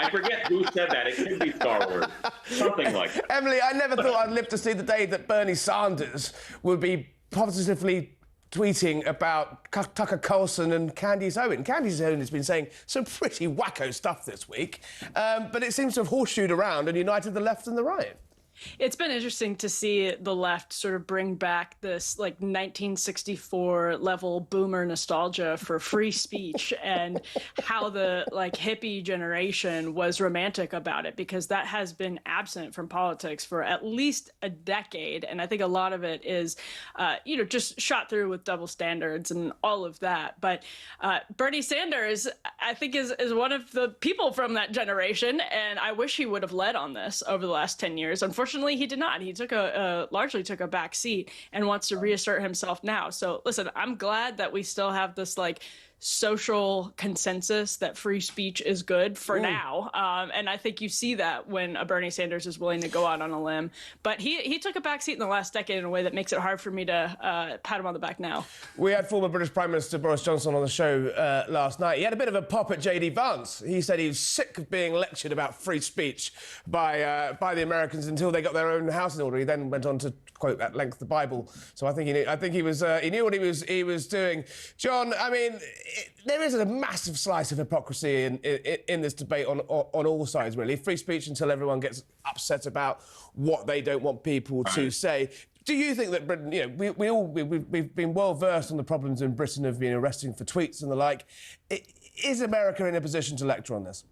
forget who said that. It could be Star Wars. Something like that.
Emily, I never thought I'd live to see the day that Bernie Sanders would be positively tweeting about Tucker Carlson and Candace Owen. Candace Owen has been saying some pretty wacko stuff this week, but it seems to have horseshoed around and united the left and the right.
It's been interesting to see the left sort of bring back this like 1964 level boomer nostalgia for free speech and how the like hippie generation was romantic about it, because that has been absent from politics for at least a decade. And I think a lot of it is, just shot through with double standards and all of that. But Bernie Sanders, I think, is one of the people from that generation. And I wish he would have led on this over the last 10 years. Unfortunately, he did not. He largely took a back seat and wants to reassert himself now. So listen, I'm glad that we still have this like social consensus that free speech is good for now. And I think you see that when a Bernie Sanders is willing to go out on a limb. But he took a back seat in the last decade in a way that makes it hard for me to pat him on the back now.
We had former British Prime Minister Boris Johnson on the show last night. He had a bit of a pop at J.D. Vance. He said he was sick of being lectured about free speech by the Americans until they got their own house in order. He then went on to quote at length the Bible. So I think he knew what he was doing. John, I mean, there is a massive slice of hypocrisy in this debate on all sides, really. Free speech until everyone gets upset about what they don't want people to say. Do you think that Britain, we've been well versed on the problems in Britain of being arresting for tweets and the like. Is America in a position to lecture on this?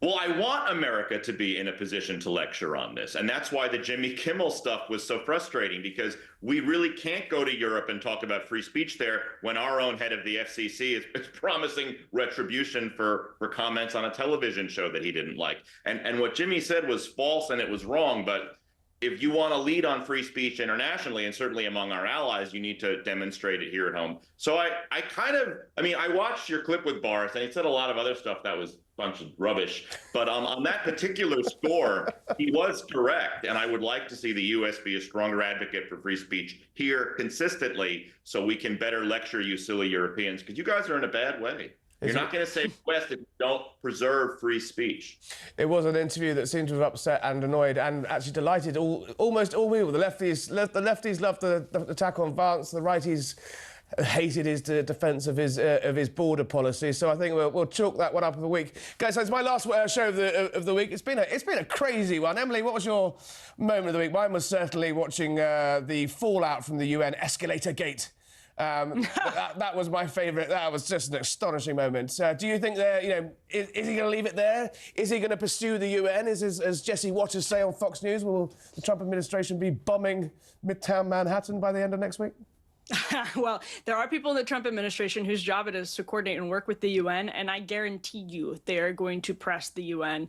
Well, I want America to be in a position to lecture on this. And that's why the Jimmy Kimmel stuff was so frustrating, because we really can't go to Europe and talk about free speech there when our own head of the FCC is promising retribution for comments on a television show that he didn't like. And what Jimmy said was false and it was wrong. But if you want to lead on free speech internationally, and certainly among our allies, you need to demonstrate it here at home. So I watched your clip with Boris, and he said a lot of other stuff that was bunch of rubbish. But on that particular score, he was correct. And I would like to see the U.S. be a stronger advocate for free speech here consistently, so we can better lecture you silly Europeans, because you guys are in a bad way. You're not going to save the West if you don't preserve free speech.
It was an interview that seemed to have upset and annoyed and actually delighted almost all people. The lefties loved the attack on Vance. The righties hated his defence of his border policy. So I think we'll chalk that one up of the week, guys. So it's my last show of the week. It's been a crazy one. Emily, what was your moment of the week? Mine was certainly watching the fallout from the UN escalator gate. That was my favourite. That was just an astonishing moment. Do you think that, is he going to leave it there? Is he going to pursue the UN? As Jesse Waters say on Fox News, will the Trump administration be bombing Midtown Manhattan by the end of next week?
Well, there are people in the Trump administration whose job it is to coordinate and work with the UN, and I guarantee you they are going to press the UN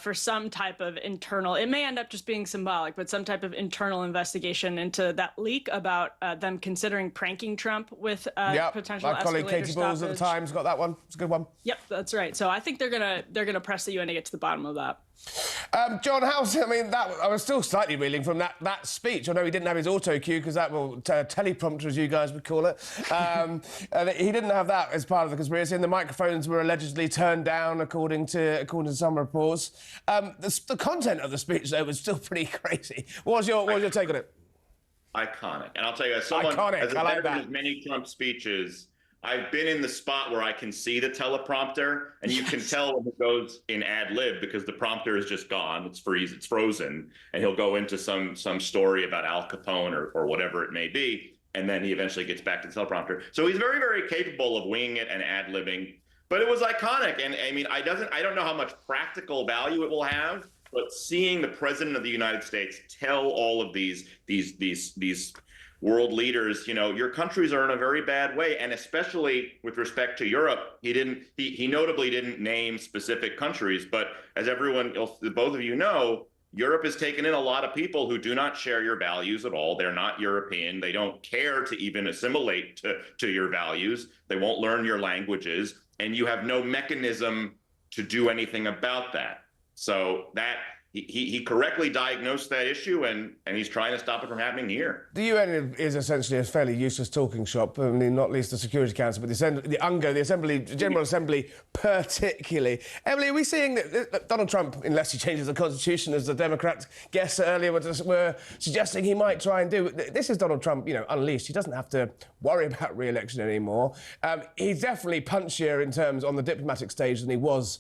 for some type of internal, it may end up just being symbolic, but some type of internal investigation into that leak about them considering pranking Trump with potential escalator
my colleague Katie Balls
stoppage.
at the Times got that one. It's a good one.
Yep, that's right. So I think they're gonna press the UN to get to the bottom of that.
John House, I mean, I was still slightly reeling from that speech. I know he didn't have his auto cue because that, teleprompter, as you guys would call it. And he didn't have that as part of the conspiracy, and the microphones were allegedly turned down, according to some reports. The content of the speech, though, was still pretty crazy. What was your take on it?
Iconic. And I'll tell you, as someone as a veteran of many Trump speeches, I've been in the spot where I can see the teleprompter, and you can tell when it goes in ad lib because the prompter is just gone. It's frozen, and he'll go into some story about Al Capone or whatever it may be, and then he eventually gets back to the teleprompter. So he's very, very capable of winging it and ad libbing. But it was iconic, and I mean, I don't know how much practical value it will have, but seeing the president of the United States tell all of these world leaders, you know, your countries are in a very bad way, and especially with respect to Europe, he notably didn't name specific countries, but as everyone else, both of you know, Europe has taken in a lot of people who do not share your values at all. They're not European. They don't care to even assimilate to your values. They won't learn your languages, and you have no mechanism to do anything about that. So that he correctly diagnosed that issue, and he's trying to stop it from happening here.
The UN is essentially a fairly useless talking shop. I mean, not least the Security Council, but the UNGO, the General Assembly, particularly. Emily, are we seeing that Donald Trump, unless he changes the Constitution, as the Democrat guests earlier were suggesting he might try and do? This is Donald Trump, you know, unleashed. He doesn't have to worry about re-election anymore. He's definitely punchier in terms on the diplomatic stage than he was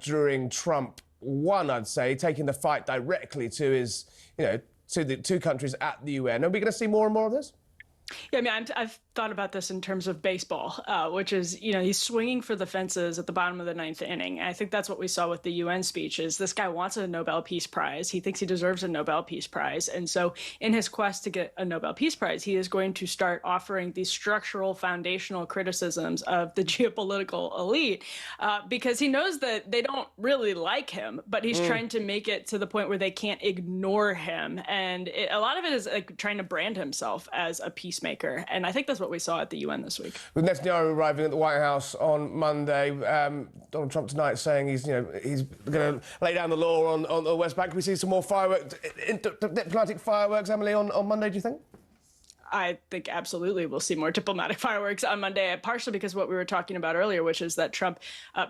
during Trump 1, I'd say, taking the fight directly to his, you know, to the two countries at the UN. Are we going to see more and more of this?
Yeah, I mean, I've thought about this in terms of baseball, which is, you know, he's swinging for the fences at the bottom of the 9th inning. And I think that's what we saw with the UN speech is this guy wants a Nobel Peace Prize. He thinks he deserves a Nobel Peace Prize. And so in his quest to get a Nobel Peace Prize, he is going to start offering these structural, foundational criticisms of the geopolitical elite because he knows that they don't really like him, but he's trying to make it to the point where they can't ignore him. And a lot of it is like trying to brand himself as a peacemaker. And I think that's what we saw at the UN this week.
With Netanyahu arriving at the White House on Monday, Donald Trump tonight saying he's going to lay down the law on the West Bank. Can we see some more fireworks, diplomatic fireworks, Emily, on Monday, do you think?
I think absolutely we'll see more diplomatic fireworks on Monday, partially because of what we were talking about earlier, which is that Trump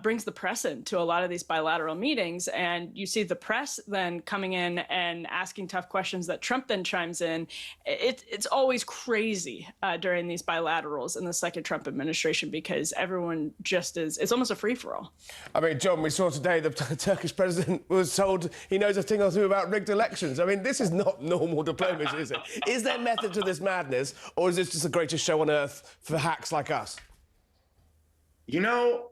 brings the press in to a lot of these bilateral meetings. And you see the press then coming in and asking tough questions that Trump then chimes in. It's always crazy during these bilaterals in the second Trump administration because everyone just is, it's almost a free-for-all.
I mean, John, we saw today the Turkish president was told he knows a thing or two about rigged elections. I mean, this is not normal diplomacy, is it? Is there method to this madness? Or is this just the greatest show on earth for hacks like us?
You know,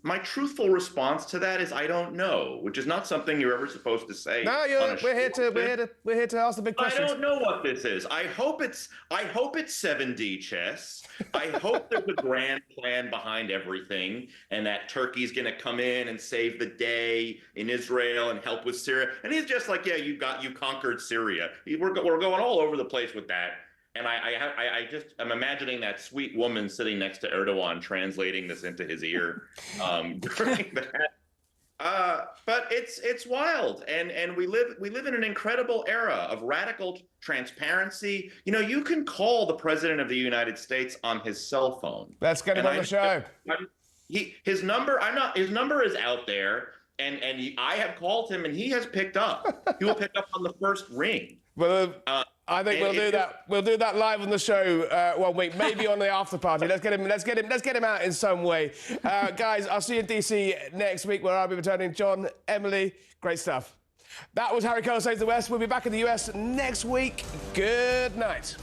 my truthful response to that is I don't know, which is not something you're ever supposed to say.
No, we're here to ask the big questions.
I don't know what this is. I hope it's 7D chess. I hope there's a grand plan behind everything, and that Turkey's going to come in and save the day in Israel and help with Syria. And he's just like, yeah, you conquered Syria. We're going all over the place with that. And I'm imagining that sweet woman sitting next to Erdogan translating this into his ear during that. But it's wild, and we live in an incredible era of radical transparency. You know, you can call the president of the United States on his cell phone.
Let's get him on the show.
His number is out there, and I have called him, and he has picked up. He will pick up on the first ring.
Well, I think we'll do that. We'll do that live on the show 1 week, maybe on the after party. Let's get him out in some way, guys. I'll see you in DC next week, where I'll be returning. John, Emily, great stuff. That was Harry Cole Saves the West. We'll be back in the US next week. Good night.